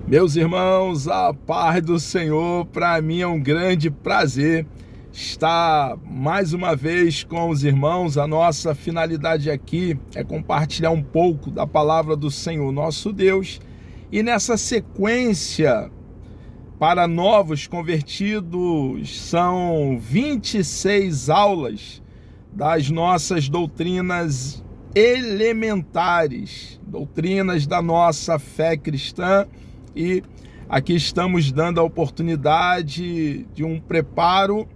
Meus irmãos, a paz do Senhor, para mim é um grande prazer estar mais uma vez com os irmãos. A nossa finalidade aqui é compartilhar um pouco da palavra do Senhor, nosso Deus. E nessa sequência, para novos convertidos, são 26 aulas das nossas doutrinas elementares, doutrinas da nossa fé cristã. E aqui estamos dando a oportunidade de um preparo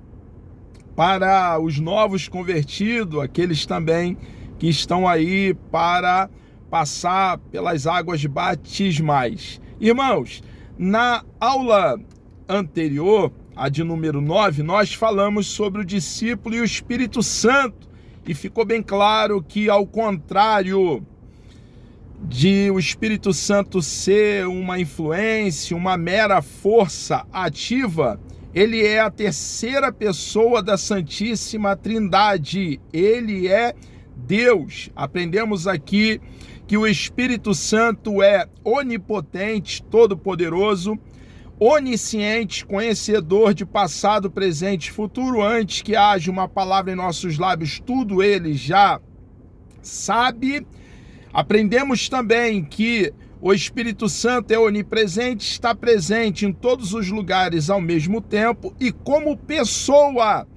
para os novos convertidos, aqueles também que estão aí para passar pelas águas batismais. Irmãos, na aula anterior, a de número 9, nós falamos sobre o discípulo e o Espírito Santo, e ficou bem claro que, ao contrário de o Espírito Santo ser uma influência, uma mera força ativa, ele é a terceira pessoa da Santíssima Trindade. Ele é Deus. Aprendemos aqui que o Espírito Santo é onipotente, todo-poderoso, onisciente, conhecedor de passado, presente e futuro. Antes que haja uma palavra em nossos lábios, tudo ele já sabe. Aprendemos também que o Espírito Santo é onipresente, está presente em todos os lugares ao mesmo tempo, e como pessoa,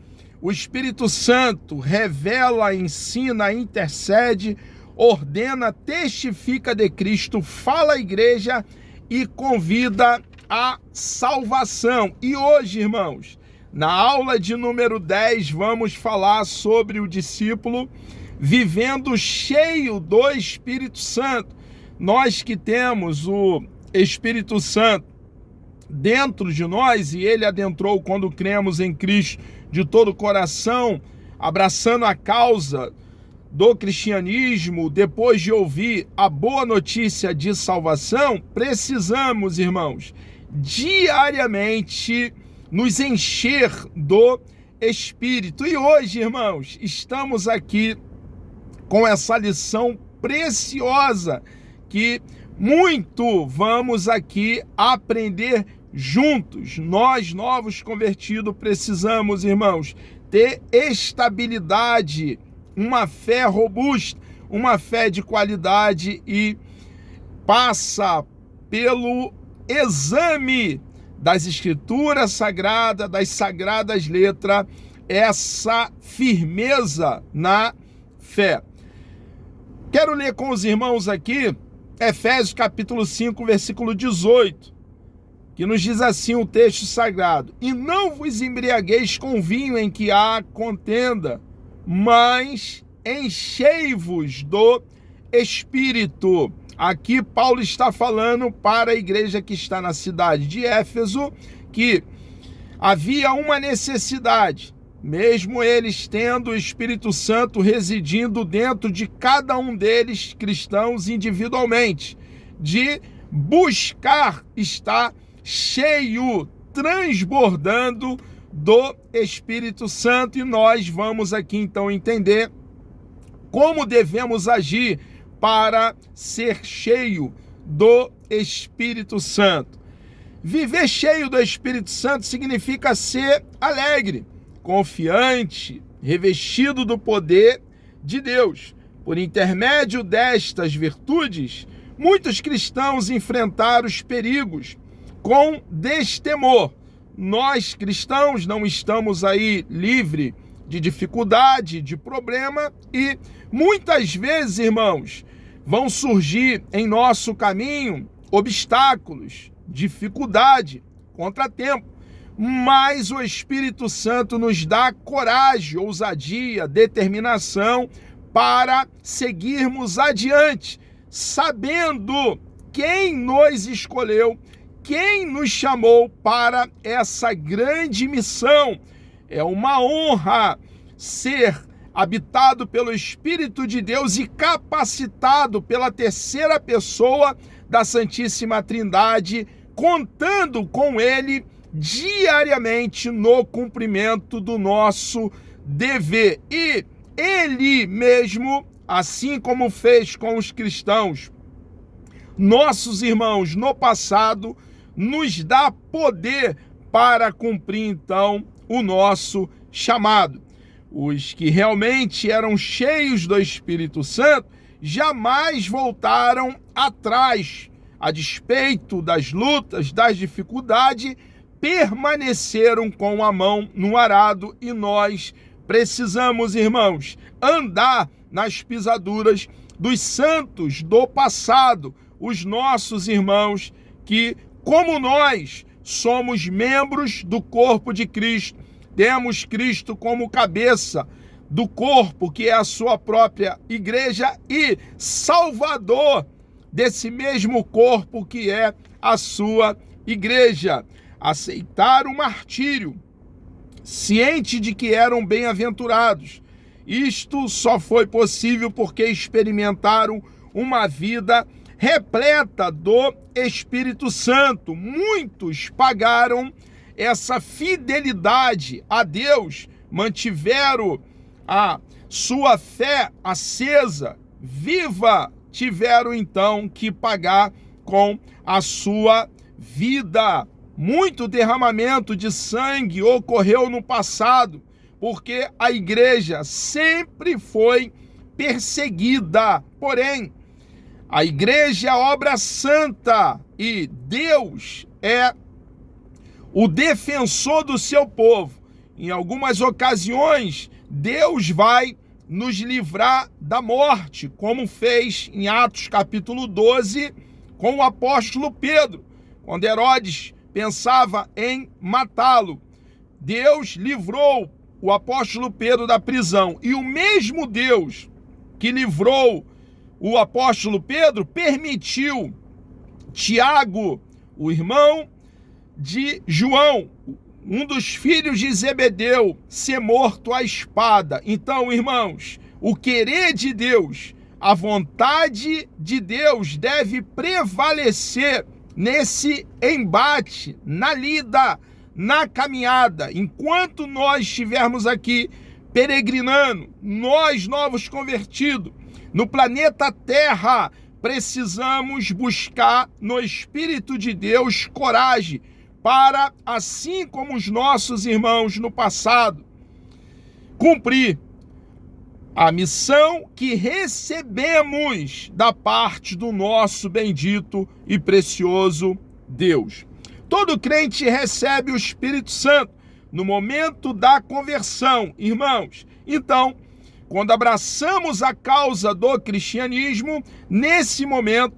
o Espírito Santo revela, ensina, intercede, ordena, testifica de Cristo, fala à igreja e convida à salvação. E hoje, irmãos, na aula de número 10, vamos falar sobre o discípulo vivendo cheio do Espírito Santo. Nós que temos o Espírito Santo dentro de nós, e ele adentrou quando cremos em Cristo de todo o coração, abraçando a causa do cristianismo, depois de ouvir a boa notícia de salvação, precisamos, irmãos, diariamente nos encher do Espírito. E hoje, irmãos, estamos aqui com essa lição preciosa que muito vamos aqui aprender juntos. Nós, novos convertidos, precisamos, irmãos, ter estabilidade, uma fé robusta, uma fé de qualidade, e passa pelo exame das Escrituras Sagradas, das Sagradas Letras, essa firmeza na fé. Quero ler com os irmãos aqui Efésios capítulo 5, versículo 18, que nos diz assim o texto sagrado: e não vos embriagueis com vinho em que há contenda, mas enchei-vos do Espírito. Aqui Paulo está falando para a igreja que está na cidade de Éfeso, que havia uma necessidade, mesmo eles tendo o Espírito Santo residindo dentro de cada um deles, cristãos individualmente, de buscar estar cheio, transbordando do Espírito Santo. E nós vamos aqui então entender como devemos agir para ser cheio do Espírito Santo. Viver cheio do Espírito Santo significa ser alegre, confiante, revestido do poder de Deus. Por intermédio destas virtudes, muitos cristãos enfrentaram os perigos com destemor. Nós, cristãos, não estamos aí livres de dificuldade, de problema, e muitas vezes, irmãos, vão surgir em nosso caminho obstáculos, dificuldade, contratempo. Mas o Espírito Santo nos dá coragem, ousadia, determinação para seguirmos adiante, sabendo quem nos escolheu, quem nos chamou para essa grande missão. É uma honra ser habitado pelo Espírito de Deus e capacitado pela terceira pessoa da Santíssima Trindade, contando com ele diariamente no cumprimento do nosso dever. E ele mesmo, assim como fez com os cristãos nossos irmãos no passado, nos dá poder para cumprir então o nosso chamado. Os que realmente eram cheios do Espírito Santo jamais voltaram atrás, a despeito das lutas, das dificuldades, permaneceram com a mão no arado, e nós precisamos, irmãos, andar nas pisaduras dos santos do passado, os nossos irmãos que, como nós, somos membros do corpo de Cristo, temos Cristo como cabeça do corpo, que é a sua própria igreja, e salvador desse mesmo corpo que é a sua igreja. Aceitar o martírio, ciente de que eram bem-aventurados. Isto só foi possível porque experimentaram uma vida repleta do Espírito Santo. Muitos pagaram essa fidelidade a Deus, mantiveram a sua fé acesa, viva, tiveram então que pagar com a sua vida. Muito derramamento de sangue ocorreu no passado, porque a igreja sempre foi perseguida. Porém, a igreja é obra santa e Deus é o defensor do seu povo. Em algumas ocasiões, Deus vai nos livrar da morte, como fez em Atos capítulo 12 com o apóstolo Pedro, quando Herodes pensava em matá-lo. Deus livrou o apóstolo Pedro da prisão, e o mesmo Deus que livrou o apóstolo Pedro permitiu Tiago, o irmão de João, um dos filhos de Zebedeu, ser morto à espada. Então, irmãos, o querer de Deus, a vontade de Deus deve prevalecer nesse embate, na lida, na caminhada. Enquanto nós estivermos aqui peregrinando, nós novos convertidos, no planeta Terra, precisamos buscar no Espírito de Deus coragem para, assim como os nossos irmãos no passado, cumprir a missão que recebemos da parte do nosso bendito e precioso Deus. Todo crente recebe o Espírito Santo no momento da conversão, irmãos. Então, quando abraçamos a causa do cristianismo, nesse momento,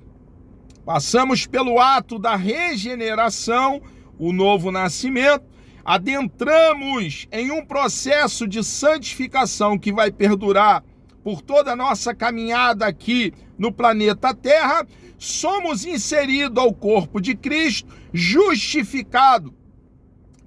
passamos pelo ato da regeneração, o novo nascimento, adentramos em um processo de santificação que vai perdurar por toda a nossa caminhada aqui no planeta Terra, somos inseridos ao corpo de Cristo, justificado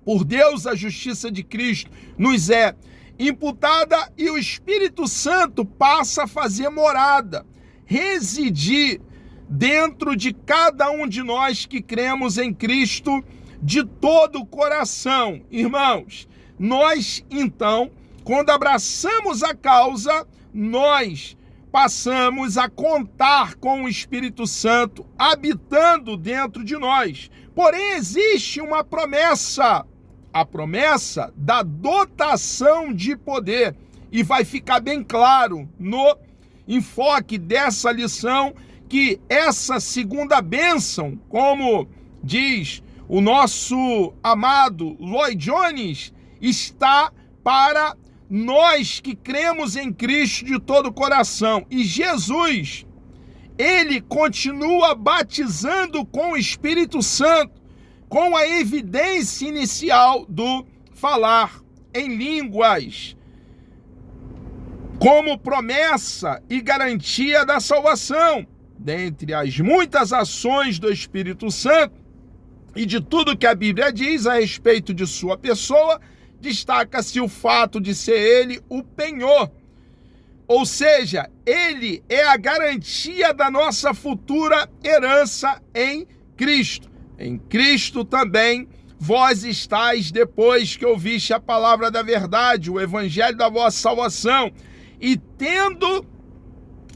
por Deus. A justiça de Cristo nos é imputada e o Espírito Santo passa a fazer morada, residir dentro de cada um de nós que cremos em Cristo de todo o coração. Irmãos, nós então, quando abraçamos a causa, nós passamos a contar com o Espírito Santo habitando dentro de nós. Porém, existe uma promessa, a promessa da dotação de poder, e vai ficar bem claro no enfoque dessa lição que essa segunda bênção, como diz o nosso amado Lloyd Jones, está para nós que cremos em Cristo de todo o coração. E Jesus, ele continua batizando com o Espírito Santo, com a evidência inicial do falar em línguas, como promessa e garantia da salvação. Dentre as muitas ações do Espírito Santo e de tudo que a Bíblia diz a respeito de sua pessoa, destaca-se o fato de ser ele o penhor. Ou seja, ele é a garantia da nossa futura herança em Cristo. Em Cristo também vós estáis, depois que ouviste a palavra da verdade, o evangelho da vossa salvação, e tendo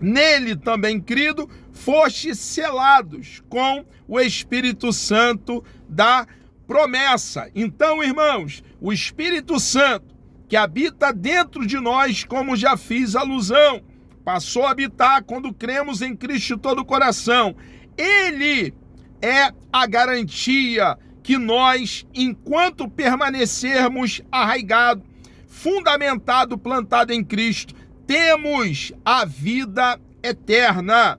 nele também crido, fostes selados com o Espírito Santo da promessa. Então, irmãos, o Espírito Santo que habita dentro de nós, como já fiz alusão, passou a habitar quando cremos em Cristo de todo o coração. Ele é a garantia que nós, enquanto permanecermos arraigados, fundamentado, plantado em Cristo, temos a vida eterna.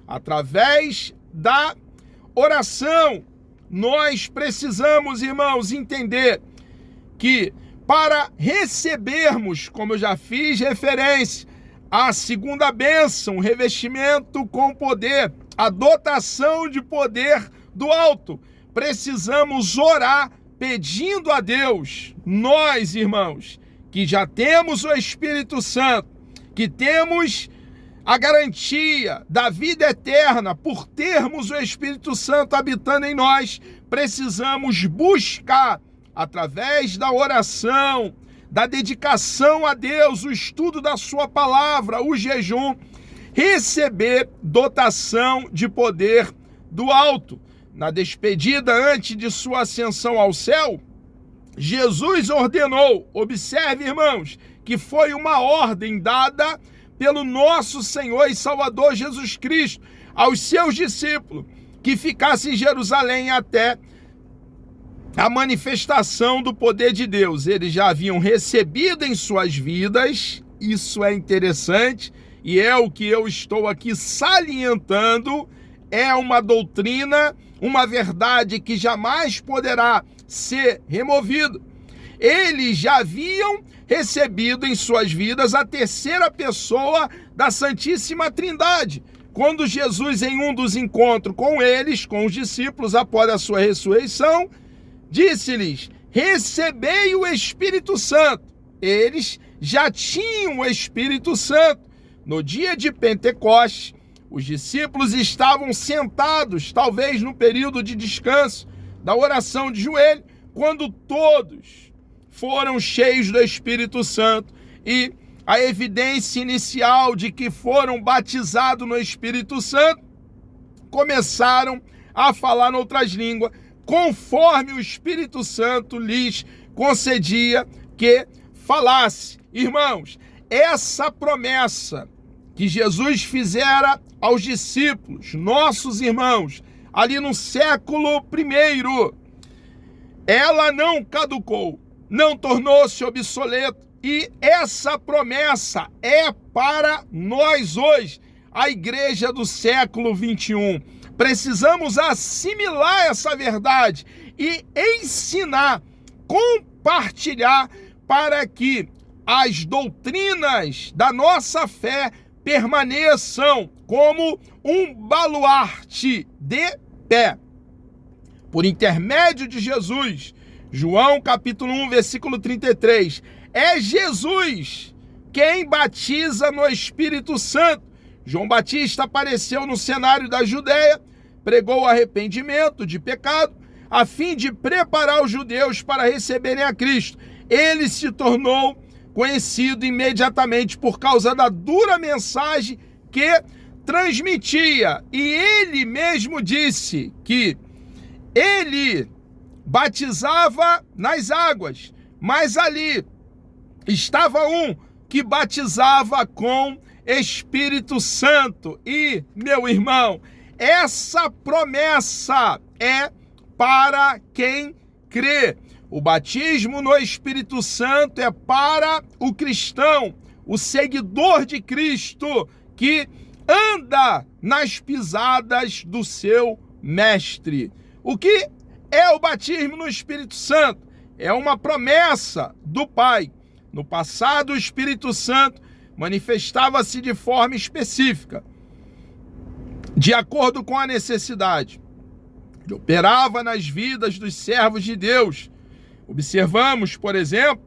Através da oração, nós precisamos, irmãos, entender que para recebermos, como eu já fiz referência, a segunda bênção, o revestimento com poder, a dotação de poder do alto, precisamos orar pedindo a Deus, nós, irmãos, que já temos o Espírito Santo, que temos a garantia da vida eterna por termos o Espírito Santo habitando em nós, precisamos buscar, através da oração, da dedicação a Deus, o estudo da sua palavra, o jejum, receber dotação de poder do alto. Na despedida antes de sua ascensão ao céu, Jesus ordenou, observe, irmãos, que foi uma ordem dada pelo nosso Senhor e Salvador Jesus Cristo aos seus discípulos, que ficassem em Jerusalém até a manifestação do poder de Deus. Eles já haviam recebido em suas vidas, isso é interessante, e é o que eu estou aqui salientando, é uma doutrina, uma verdade que jamais poderá ser removida. Eles já haviam recebido em suas vidas a terceira pessoa da Santíssima Trindade. Quando Jesus, em um dos encontros com eles, com os discípulos, após a sua ressurreição, disse-lhes: recebei o Espírito Santo. Eles já tinham o Espírito Santo. No dia de Pentecostes, os discípulos estavam sentados, talvez no período de descanso da oração de joelho, quando todos foram cheios do Espírito Santo, e a evidência inicial de que foram batizados no Espírito Santo, começaram a falar em outras línguas, conforme o Espírito Santo lhes concedia que falasse. Irmãos, essa promessa que Jesus fizera aos discípulos, nossos irmãos, ali no século I, ela não caducou, não tornou-se obsoleto, e essa promessa é para nós hoje, a igreja do século XXI. Precisamos assimilar essa verdade e ensinar, compartilhar, para que as doutrinas da nossa fé permaneçam como um baluarte de pé. Por intermédio de Jesus, João capítulo 1, versículo 33, é Jesus quem batiza no Espírito Santo. João Batista apareceu no cenário da Judéia, pregou o arrependimento de pecado, a fim de preparar os judeus para receberem a Cristo. Ele se tornou conhecido imediatamente por causa da dura mensagem que transmitia. E ele mesmo disse que ele batizava nas águas, mas ali estava um que batizava com Espírito Santo. E, meu irmão, essa promessa é para quem crê. O batismo no Espírito Santo é para o cristão, o seguidor de Cristo, que anda nas pisadas do seu mestre. O que é o batismo no Espírito Santo? É uma promessa do Pai. No passado, o Espírito Santo manifestava-se de forma específica, de acordo com a necessidade. Ele operava nas vidas dos servos de Deus. Observamos, por exemplo,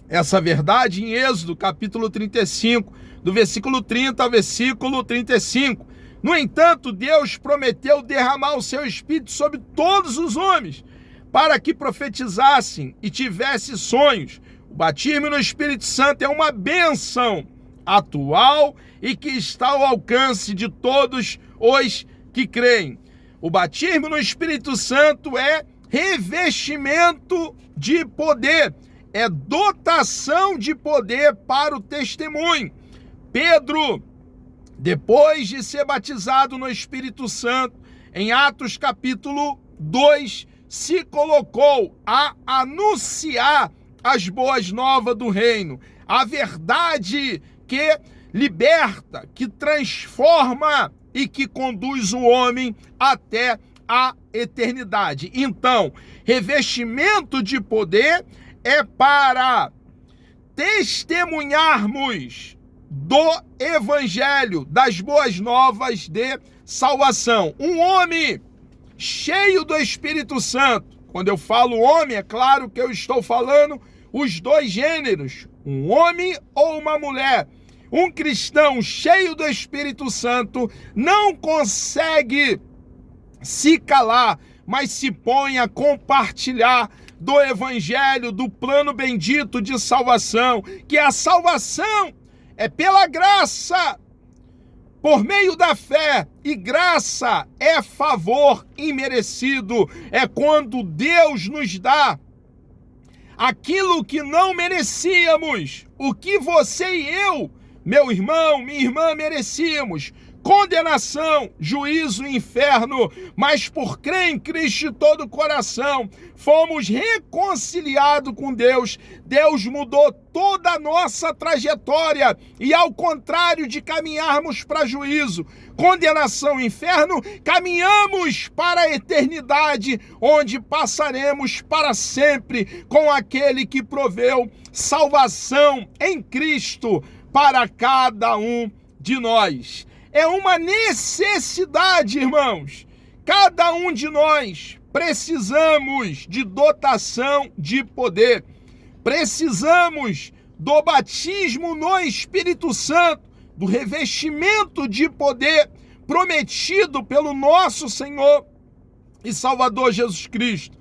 essa verdade em Êxodo, capítulo 35, do versículo 30 ao versículo 35. No entanto, Deus prometeu derramar o seu Espírito sobre todos os homens, para que profetizassem e tivessem sonhos. O batismo no Espírito Santo é uma bênção atual e que está ao alcance de todos os que creem. O batismo no Espírito Santo é revestimento de poder, é dotação de poder para o testemunho. Pedro, depois de ser batizado no Espírito Santo, em Atos capítulo 2, se colocou a anunciar as boas novas do reino, a verdade que liberta, que transforma e que conduz o homem até a eternidade. Então, revestimento de poder é para testemunharmos do evangelho, das boas novas de salvação. Um homem cheio do Espírito Santo. Quando eu falo homem, é claro que eu estou falando os dois gêneros, um homem ou uma mulher. Um cristão cheio do Espírito Santo não consegue se calar, mas se põe a compartilhar do evangelho, do plano bendito de salvação, que a salvação é pela graça, por meio da fé, e graça é favor imerecido, é quando Deus nos dá aquilo que não merecíamos, o que você e eu, meu irmão, minha irmã, merecíamos: condenação, juízo e inferno, mas por crer em Cristo de todo o coração, fomos reconciliados com Deus. Deus mudou toda a nossa trajetória e, ao contrário de caminharmos para juízo, condenação e inferno, caminhamos para a eternidade, onde passaremos para sempre com aquele que proveu salvação em Cristo para cada um de nós. É uma necessidade, irmãos. Cada um de nós precisamos de dotação de poder. Precisamos do batismo no Espírito Santo, do revestimento de poder prometido pelo nosso Senhor e Salvador Jesus Cristo.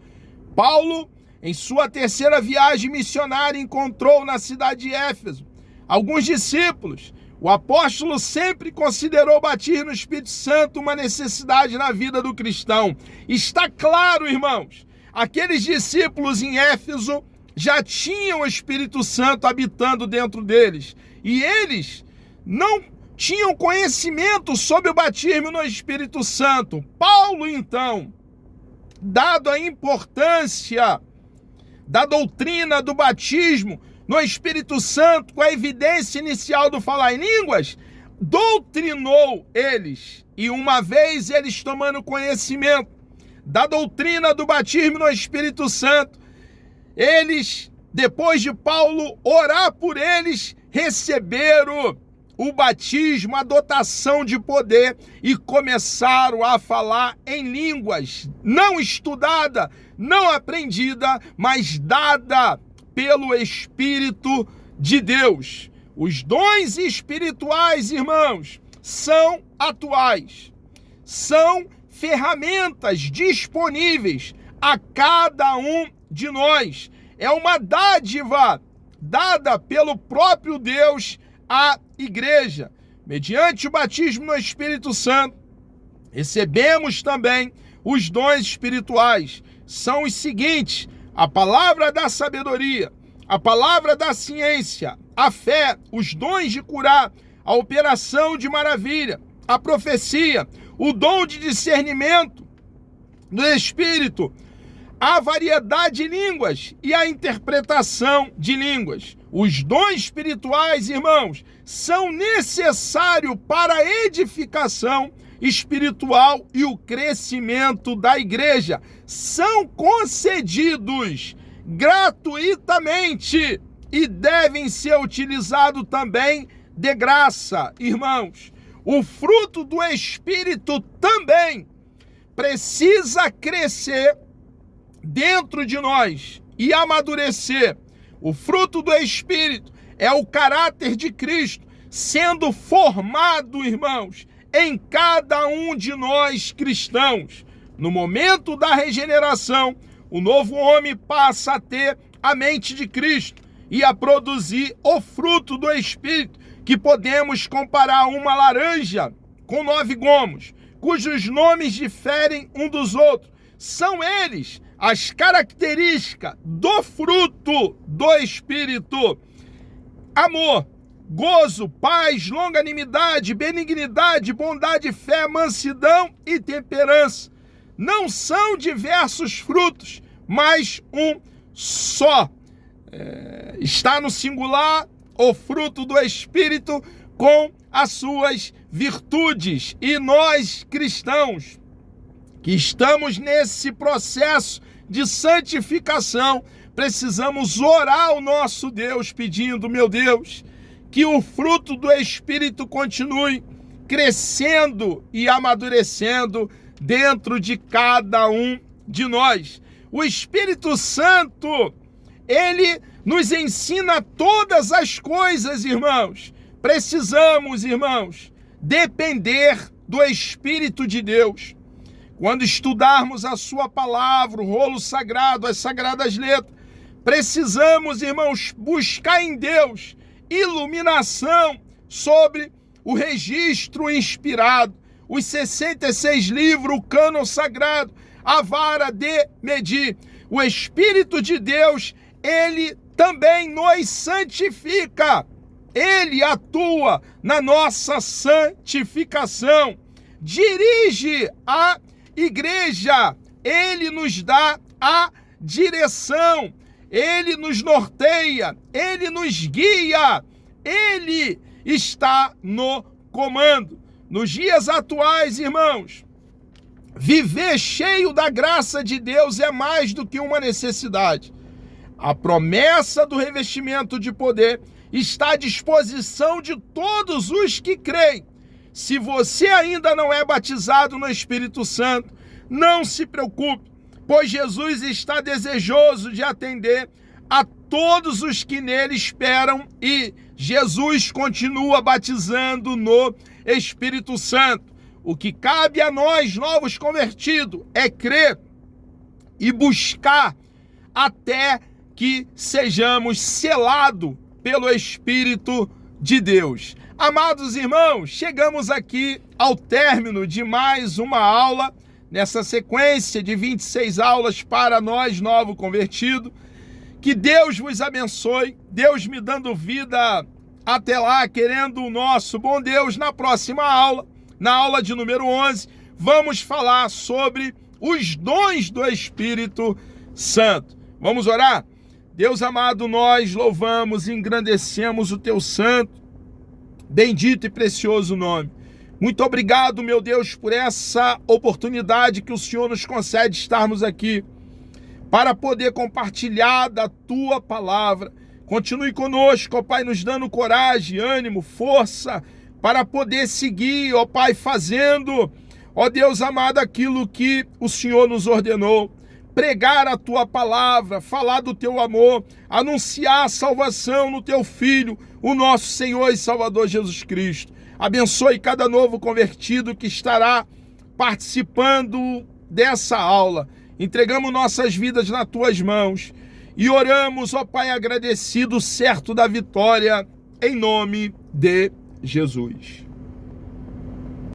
Paulo, em sua terceira viagem missionária, encontrou na cidade de Éfeso alguns discípulos. O apóstolo sempre considerou o batismo no Espírito Santo uma necessidade na vida do cristão. Está claro, irmãos, aqueles discípulos em Éfeso já tinham o Espírito Santo habitando dentro deles, e eles não tinham conhecimento sobre o batismo no Espírito Santo. Paulo, então, dado a importância da doutrina do batismo no Espírito Santo, com a evidência inicial do falar em línguas, doutrinou eles. E uma vez eles tomando conhecimento da doutrina do batismo no Espírito Santo, eles, depois de Paulo orar por eles, receberam o batismo, a dotação de poder, e começaram a falar em línguas, não estudada, não aprendida, mas dada pelo Espírito de Deus. Os dons espirituais, irmãos, são atuais, são ferramentas disponíveis a cada um de nós. É uma dádiva dada pelo próprio Deus à igreja. Mediante o batismo no Espírito Santo, recebemos também os dons espirituais. São os seguintes: a palavra da sabedoria, a palavra da ciência, a fé, os dons de curar, a operação de maravilha, a profecia, o dom de discernimento do Espírito, a variedade de línguas e a interpretação de línguas. Os dons espirituais, irmãos, são necessários para a edificação espiritual e o crescimento da igreja. São concedidos gratuitamente e devem ser utilizados também de graça, irmãos. O fruto do Espírito também precisa crescer dentro de nós e amadurecer. O fruto do Espírito é o caráter de Cristo sendo formado, irmãos, em cada um de nós cristãos. No momento da regeneração, o novo homem passa a ter a mente de Cristo e a produzir o fruto do Espírito, que podemos comparar uma laranja com 9 gomos, cujos nomes diferem um dos outros. São eles as características do fruto do Espírito: amor, gozo, paz, longanimidade, benignidade, bondade, fé, mansidão e temperança. Não são diversos frutos, mas um só. Está no singular o fruto do Espírito com as suas virtudes. E nós, cristãos, que estamos nesse processo de santificação, precisamos orar ao nosso Deus, pedindo: meu Deus, que o fruto do Espírito continue crescendo e amadurecendo dentro de cada um de nós. O Espírito Santo, ele nos ensina todas as coisas, irmãos. Precisamos, irmãos, depender do Espírito de Deus. Quando estudarmos a sua palavra, o rolo sagrado, as sagradas letras, precisamos, irmãos, buscar em Deus iluminação sobre o registro inspirado, os 66 livros, o cânon sagrado, a vara de medir. O Espírito de Deus, ele também nos santifica. Ele atua na nossa santificação, dirige a igreja, ele nos dá a direção, ele nos norteia, ele nos guia, ele está no comando. Nos dias atuais, irmãos, viver cheio da graça de Deus é mais do que uma necessidade. A promessa do revestimento de poder está à disposição de todos os que creem. Se você ainda não é batizado no Espírito Santo, não se preocupe, pois Jesus está desejoso de atender a todos os que nele esperam, e Jesus continua batizando no Espírito Santo. O que cabe a nós, novos convertidos, é crer e buscar até que sejamos selados pelo Espírito de Deus. Amados irmãos, chegamos aqui ao término de mais uma aula, nessa sequência de 26 aulas para nós, novo convertido. Que Deus vos abençoe, Deus me dando vida até lá, querendo o nosso bom Deus. Na próxima aula, na aula de número 11, vamos falar sobre os dons do Espírito Santo. Vamos orar? Deus amado, nós louvamos e engrandecemos o teu santo, bendito e precioso nome. Muito obrigado, meu Deus, por essa oportunidade que o Senhor nos concede estarmos aqui para poder compartilhar da tua palavra. Continue conosco, ó Pai, nos dando coragem, ânimo, força para poder seguir, ó Pai, fazendo, ó Deus amado, aquilo que o Senhor nos ordenou. Pregar a tua palavra, falar do teu amor, anunciar a salvação no teu Filho, o nosso Senhor e Salvador Jesus Cristo. Abençoe cada novo convertido que estará participando dessa aula. Entregamos nossas vidas nas tuas mãos e oramos, ó Pai, agradecido, certo da vitória, em nome de Jesus.